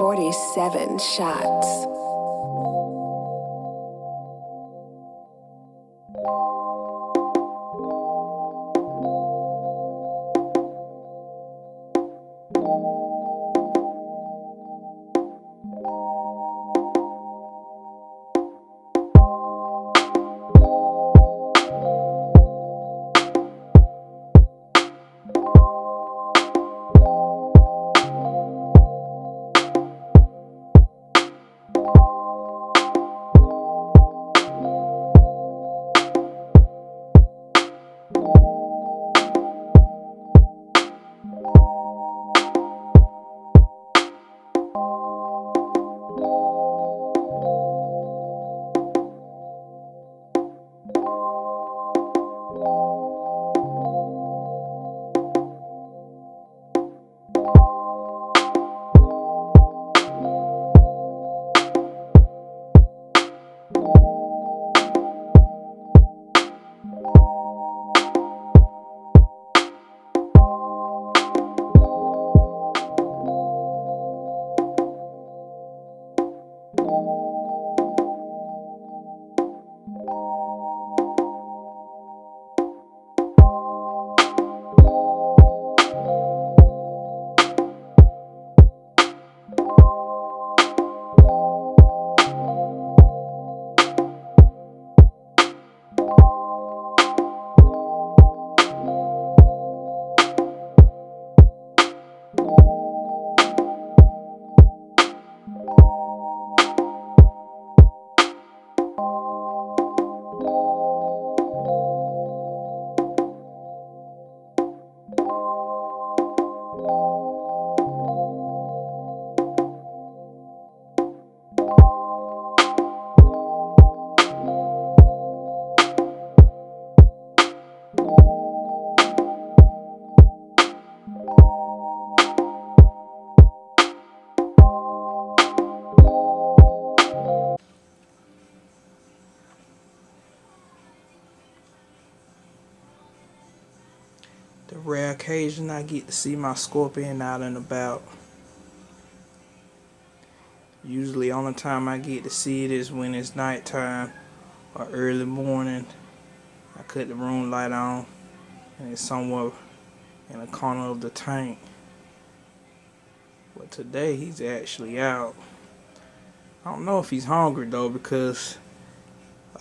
47 shots. The rare occasion I get to see my scorpion out and about. Usually only time I get to see it is when it's nighttime or early morning. I cut the room light on and it's somewhere in a corner of the tank. But today he's actually out. I don't know if he's hungry though, because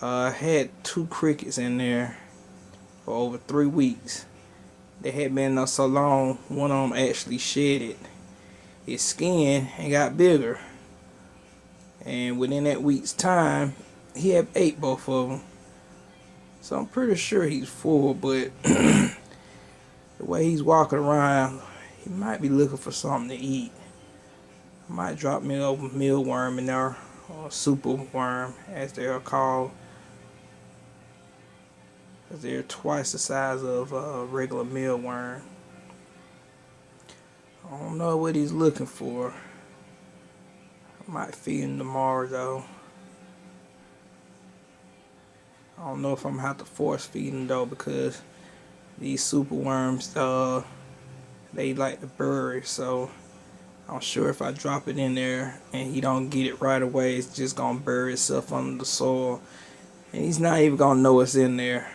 I had 2 crickets in there for over 3 weeks. They had been there so long, one of them actually shedded its skin and got bigger. And within that week's time, he had ate both of them. So I'm pretty sure he's full, but the way he's walking around, he might be looking for something to eat. I might drop me a mealworm in there, or super worm as they are called. Because they're twice the size of a regular mealworm. I don't know what he's looking for. I might feed him tomorrow though. I don't know if I'm gonna have to force feed him though, because these super worms, they like to bury, so I'm sure if I drop it in there and he don't get it right away, it's just gonna bury itself under the soil, and he's not even gonna know it's in there.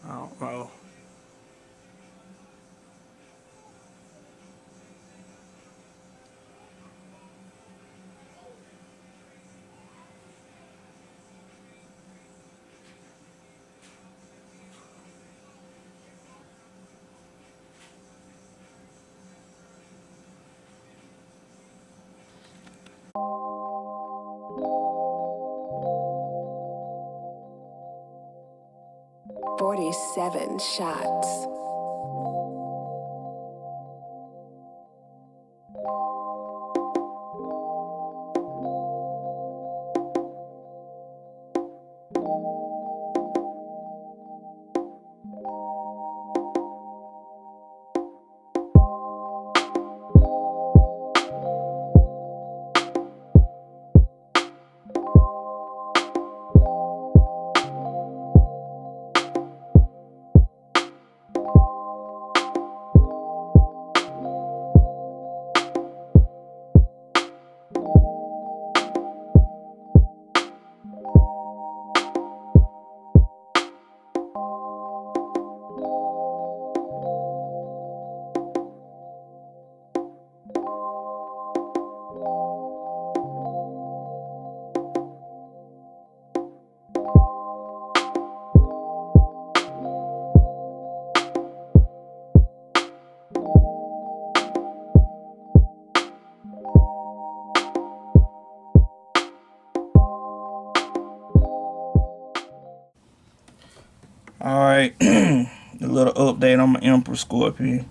I don't know. "47 shots. Alright, a little update on my Emperor Scorpion.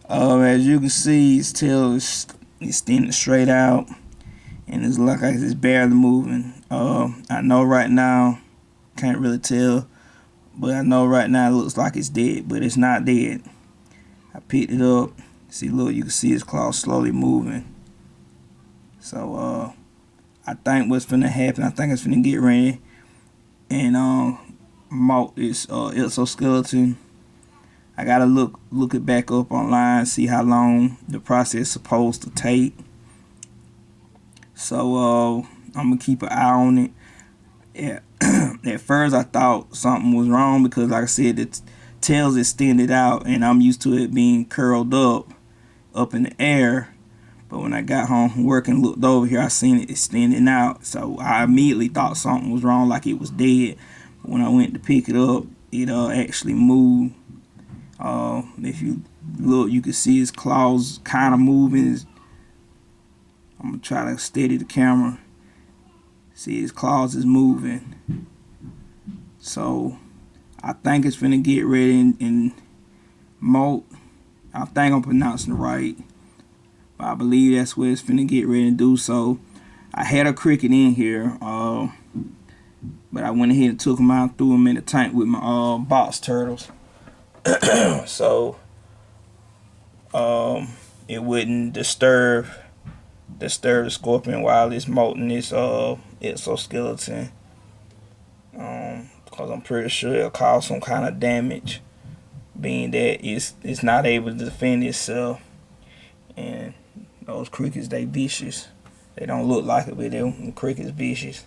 As you can see, its tail is extended straight out, and it's like it's barely moving. I know right now, can't really tell, but I know right now it looks like it's dead, but it's not dead. I picked it up. See, look, you can see its claws slowly moving. So, I think what's finna happen, I think it's finna get ready and molt this exoskeleton. I gotta look it back up online, see how long the process is supposed to take. So I'm gonna keep an eye on it. Yeah. At first I thought something was wrong because, like I said, the tail's extended out, and I'm used to it being curled up in the air. But when I got home from work and looked over here, I seen it extending out. So I immediately thought something was wrong, like it was dead. But when I went to pick it up, it actually moved. If you look, you can see his claws kind of moving. I'm gonna try to steady the camera. See, his claws is moving. So I think it's finna get ready and molt. I think I'm pronouncing it right, but I believe that's what it's finna get ready to do. So I had a cricket in here, but I went ahead and took him out, threw him in the tank with my box turtles. So it wouldn't disturb the scorpion while it's molting this exoskeleton, because I'm pretty sure it'll cause some kind of damage, being that it's not able to defend itself. And those crickets, they vicious. They don't look like it, but them crickets vicious.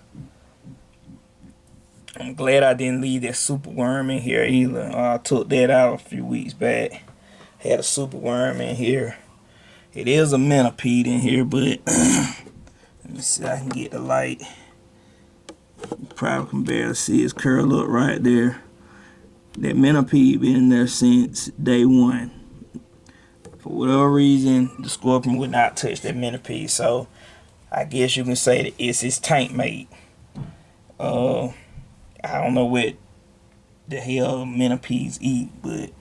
I'm glad I didn't leave that super worm in here either. I took that out a few weeks back. Had a super worm in here. It is a millipede in here, but let me see if I can get the light. You probably can barely see it's curled up right there. That millipede been in there since day one. For whatever reason, the scorpion would not touch that millipede, so I guess you can say that it's his tank mate. I don't know what the hell millipedes eat, but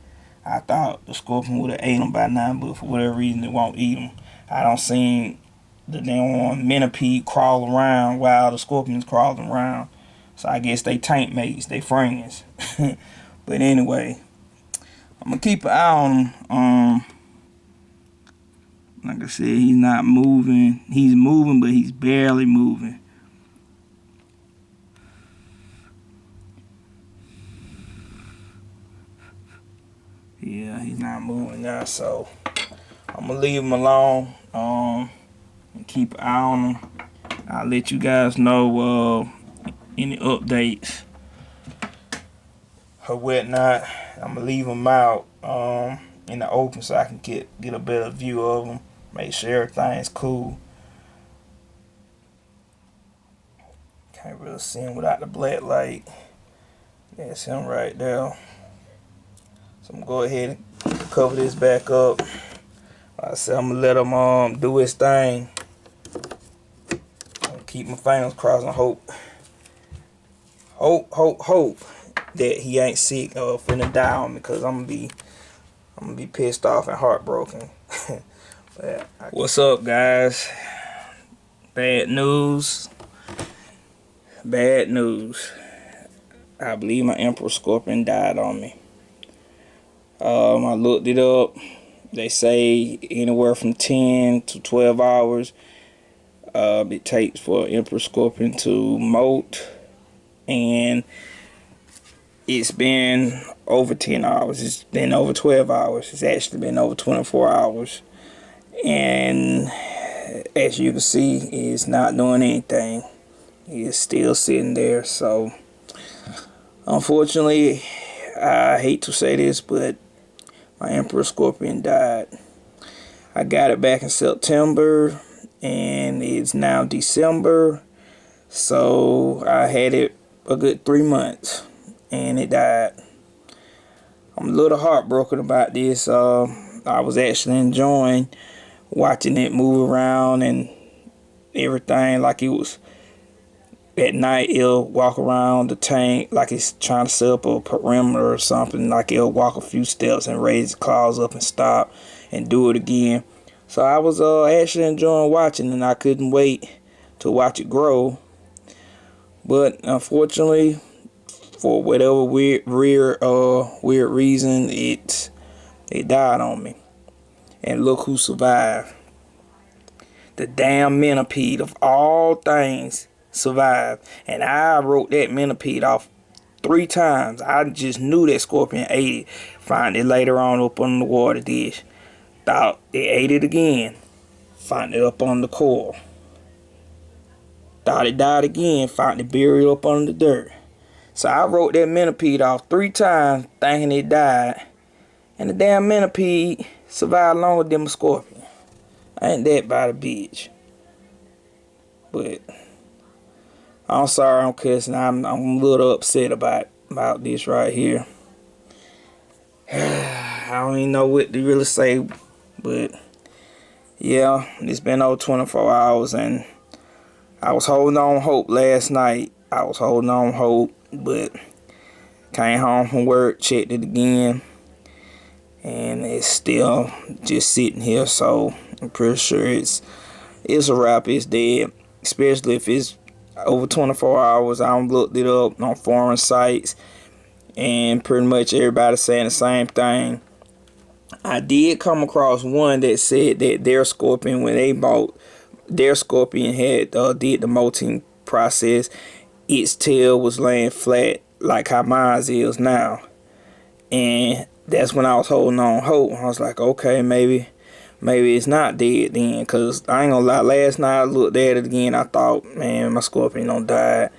I thought the scorpion would have ate them by now, but for whatever reason it won't eat them. I don't see the damn millipede crawl around while the scorpion's crawling around. So I guess they tank mates, they friends. But anyway, I'm gonna keep an eye on him. Like I said, he's not moving. He's moving, but he's barely moving. Yeah, he's not moving now, so I'm gonna leave him alone. And keep an eye on him. I'll let you guys know any updates or whatnot. I'm gonna leave him out in the open so I can get a better view of him. Make sure everything's cool. Can't really see him without the black light. That's him right there. So I'm gonna go ahead and cover this back up. Like I said, I'm gonna let him do his thing. I'm keep my fingers crossed and hope that he ain't sick or finna die on me, because I'm gonna be pissed off and heartbroken. What's up, guys? Bad news. Bad news. I believe my Emperor Scorpion died on me. I looked it up. They say anywhere from 10 to 12 hours it takes for Emperor Scorpion to molt, and it's been over 10 hours. It's been over 12 hours. It's actually been over 24 hours. And as you can see, it's not doing anything. It's still sitting there. So unfortunately, I hate to say this, but my Emperor Scorpion died. I got it back in September, and it's now December. So I had it a good 3 months, and it died. I'm a little heartbroken about this. I was actually enjoying watching it move around and everything, like it was at night it'll walk around the tank like it's trying to set up a perimeter or something. Like it'll walk a few steps and raise its claws up and stop and do it again. So I was actually enjoying watching, and I couldn't wait to watch it grow. But unfortunately, for whatever weird reason, it died on me. And look who survived. The damn millipede of all things survived. And I wrote that millipede off 3 times. I just knew that scorpion ate it. Found it later on up on the water dish. Thought it ate it again. Found it up on the coral. Thought it died again. Found it buried up under the dirt. So I wrote that millipede off 3 times thinking it died. And the damn millipede survived longer than a scorpion. Ain't that by the bitch. But I'm sorry I'm cussing. I'm a little upset about this right here. I don't even know what to really say. But yeah, it's been over 24 hours, and I was holding on hope last night. I was holding on hope, but came home from work, checked it again, and it's still just sitting here. So I'm pretty sure it's a wrap. It's dead, especially if it's over 24 hours. I looked it up on foreign sites, and pretty much everybody's saying the same thing. I did come across one that said that their scorpion, when they bought their scorpion, had did the molting process, its tail was laying flat like how mine is now. And that's when I was holding on hope. I was like, okay, maybe it's not dead then, because I ain't gonna lie, last night I looked at it again. I thought, man, my scorpion don't die.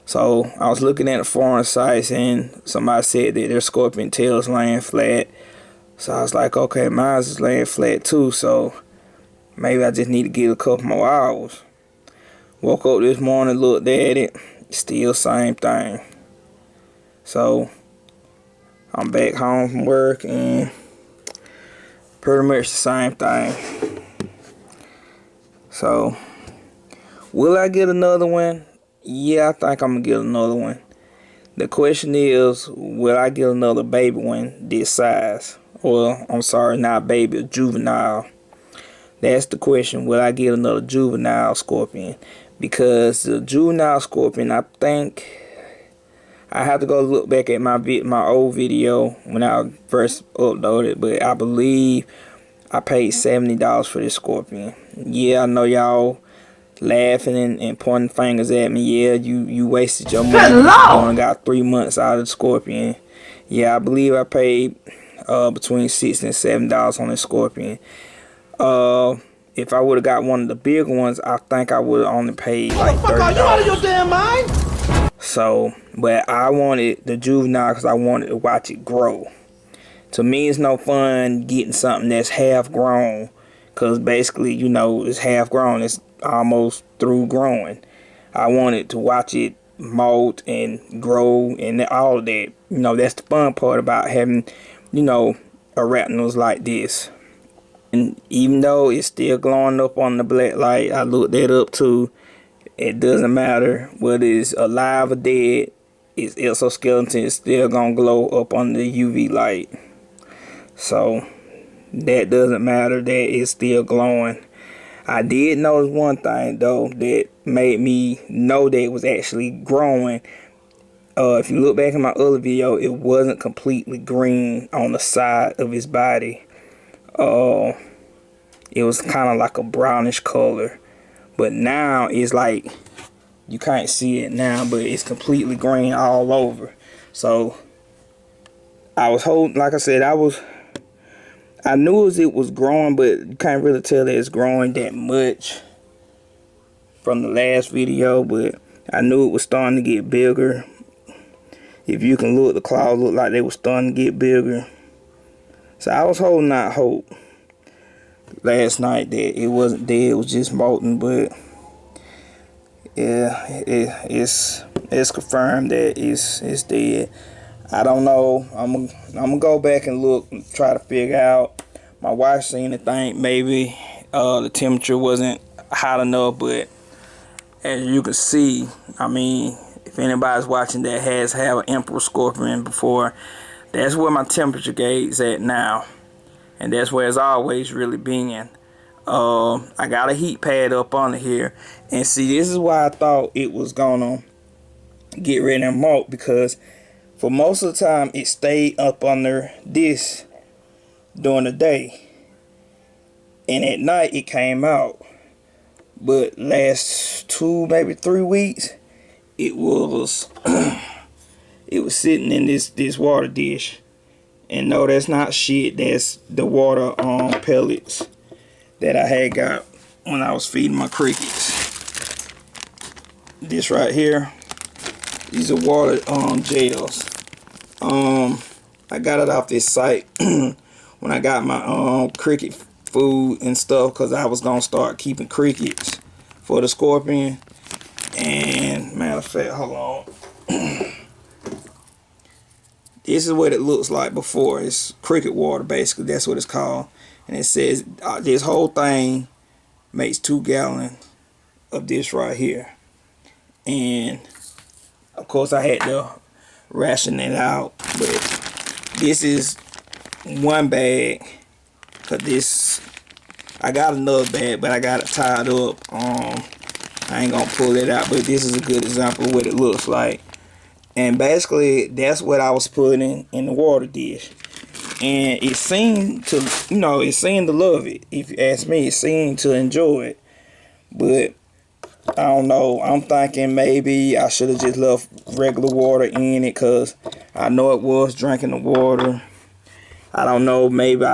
So I was looking at the foreign sites, and somebody said that their scorpion tail is laying flat. So I was like, okay, mine is laying flat too, so maybe I just need to get a couple more hours. Woke up this morning, looked at it, still same thing. So I'm back home from work, and pretty much the same thing. So will I get another one? Yeah, I think I'm gonna get another one. The question is, will I get another baby one this size? Well, I'm sorry, not baby, a juvenile. That's the question. Will I get another juvenile scorpion? Because the juvenile scorpion, I think I have to go look back at my old video when I first uploaded, but I believe I paid $70 for this scorpion. Yeah, I know y'all laughing and pointing fingers at me. Yeah, you wasted your money. You only got 3 months out of the scorpion. Yeah, I believe I paid between $60 and $70 on this scorpion. If I would have got one of the big ones, I think I would have only paid like $30. Are you out of your damn mind? So, but I wanted the juvenile because I wanted to watch it grow. To me, it's no fun getting something that's half grown, because basically, you know, it's half grown. It's almost through growing. I wanted to watch it molt and grow and all of that. You know, that's the fun part about having, you know, arachnids like this. And even though it's still glowing up on the black light, I looked that up too. It doesn't matter whether it's alive or dead. Its exoskeleton is still gonna glow up on the UV light. So that doesn't matter. That it's still glowing. I did notice one thing though that made me know that it was actually growing. If you look back in my other video, it wasn't completely green on the side of his body. It was kind of like a brownish color, but now it's like, you can't see it now, but it's completely green all over. So I was holding, like I said, I knew it was growing, but you can't really tell that it's growing that much from the last video, but I knew it was starting to get bigger. If you can look, the claws look like they were starting to get bigger. So I was holding out hope last night that it wasn't dead, it was just molten, but yeah, it's confirmed that it's dead. I don't know. I'm gonna go back and look and try to figure out. My wife seen the thing. Maybe the temperature wasn't hot enough, but as you can see, I mean, if anybody's watching that has had an emperor scorpion before, that's where my temperature gauge is at now, and that's where it's always really been. I got a heat pad up under here, and see, this is why I thought it was gonna get ready and molt, because for most of the time it stayed up under this during the day, and at night it came out. But last 2, maybe 3 weeks, it was it was sitting in this water dish. And no, that's not shit. That's the water pellets that I had got when I was feeding my crickets. This right here, these are water gels. I got it off this site when I got my cricket food and stuff, because I was gonna start keeping crickets for the scorpion. And matter of fact, hold on. This is what it looks like before. It's cricket water, basically. That's what it's called. And it says this whole thing makes 2 gallons of this right here. And of course I had to ration it out, but this is 1 bag. Cause this, I got another bag, but I got it tied up. I ain't gonna pull it out, but this is a good example of what it looks like. And basically, that's what I was putting in the water dish, and it seemed to, it seemed to love it. If you ask me, it seemed to enjoy it. But I don't know. I'm thinking maybe I should have just left regular water in it, cause I know it was drinking the water. I don't know. Maybe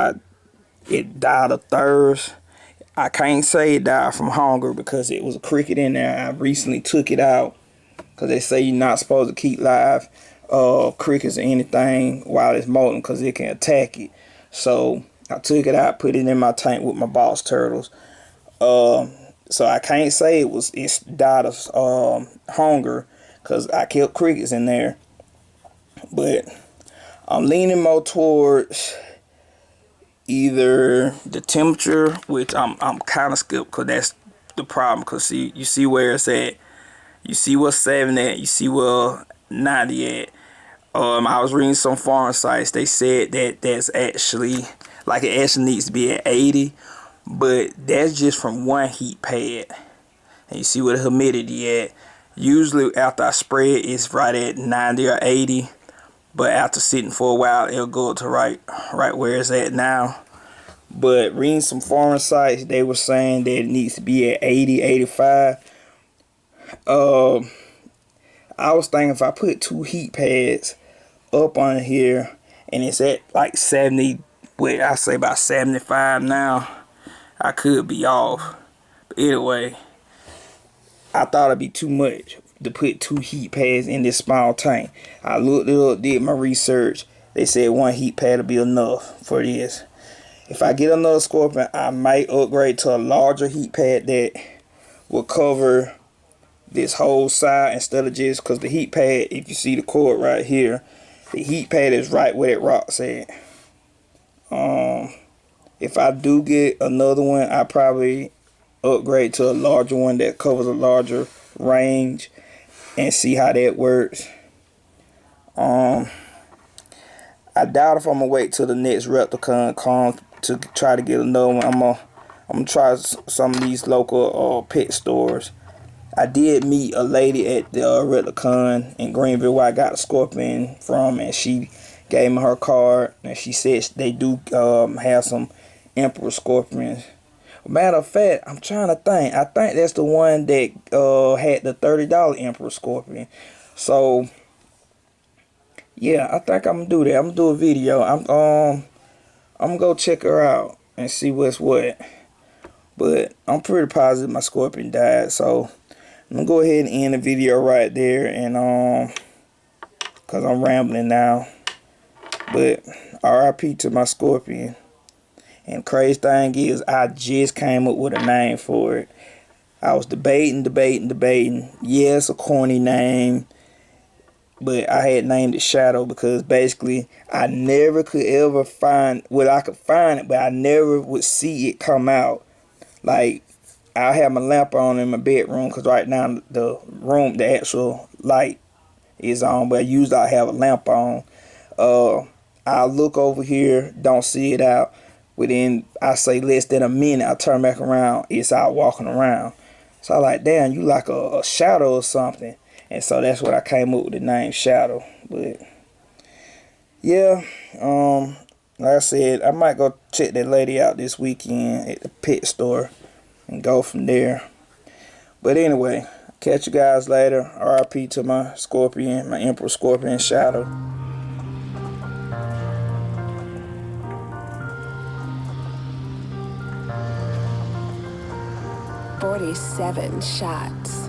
it died of thirst. I can't say it died from hunger because it was a cricket in there. I recently took it out because they say you're not supposed to keep live crickets or anything while it's molting because it can attack it. So I took it out, put it in my tank with my boss turtles. So I can't say it's died of hunger because I killed crickets in there. But I'm leaning more towards either the temperature, which I'm kind of skipped because that's the problem. Because you see where it's at, you see where 7 at, you see where 90 at. I was reading some foreign sites. They said that that's actually it actually needs to be at 80, but that's just from 1 heat pad. And you see where the humidity at. Usually after I spray it, it's right at 90 or 80. But after sitting for a while, it'll go up to right where it's at now. But reading some foreign sites, they were saying that it needs to be at 80, 85. I was thinking if I put 2 heat pads up on here, and it's at like 70, I say about 75 now, I could be off. But anyway, I thought it'd be too much to put 2 heat pads in this small tank. I looked it up, did my research. They said 1 heat pad will be enough for this. If I get another scorpion, I might upgrade to a larger heat pad that will cover this whole side instead of just, because the heat pad, if you see the cord right here, the heat pad is right where that rock's at. If I do get another one, I probably upgrade to a larger one that covers a larger range and see how that works. I doubt if I'm gonna wait till the next Replicon comes to try to get another one. I'm gonna try some of these local pet stores. I did meet a lady at the Replicon in Greenville where I got a scorpion from, and she gave me her card, and she said they do have some emperor scorpions. Matter of fact, I'm trying to think. I think that's the one that had the $30 emperor scorpion. So yeah, I think I'm gonna do that. I'm gonna do a video. I'm gonna go check her out and see what's what. But I'm pretty positive my scorpion died. So I'm gonna go ahead and end the video right there, and cause I'm rambling now. But RIP to my scorpion. And crazy thing is, I just came up with a name for it. I was debating. Yeah, it's a corny name, but I had named it Shadow because basically I never could ever find, well, I could find it, but I never would see it come out. Like, I'll have my lamp on in my bedroom because right now the actual light is on, but usually I have a lamp on. I'll look over here, don't see it out. Within, I say, less than a minute, I turn back around, it's out walking around. So I like, damn, you like a shadow or something. And so that's what I came up with the name Shadow. But yeah, like I said, I might go check that lady out this weekend at the pet store and go from there. But anyway, catch you guys later. RIP to my Scorpion, my Emperor Scorpion Shadow. 47 shots.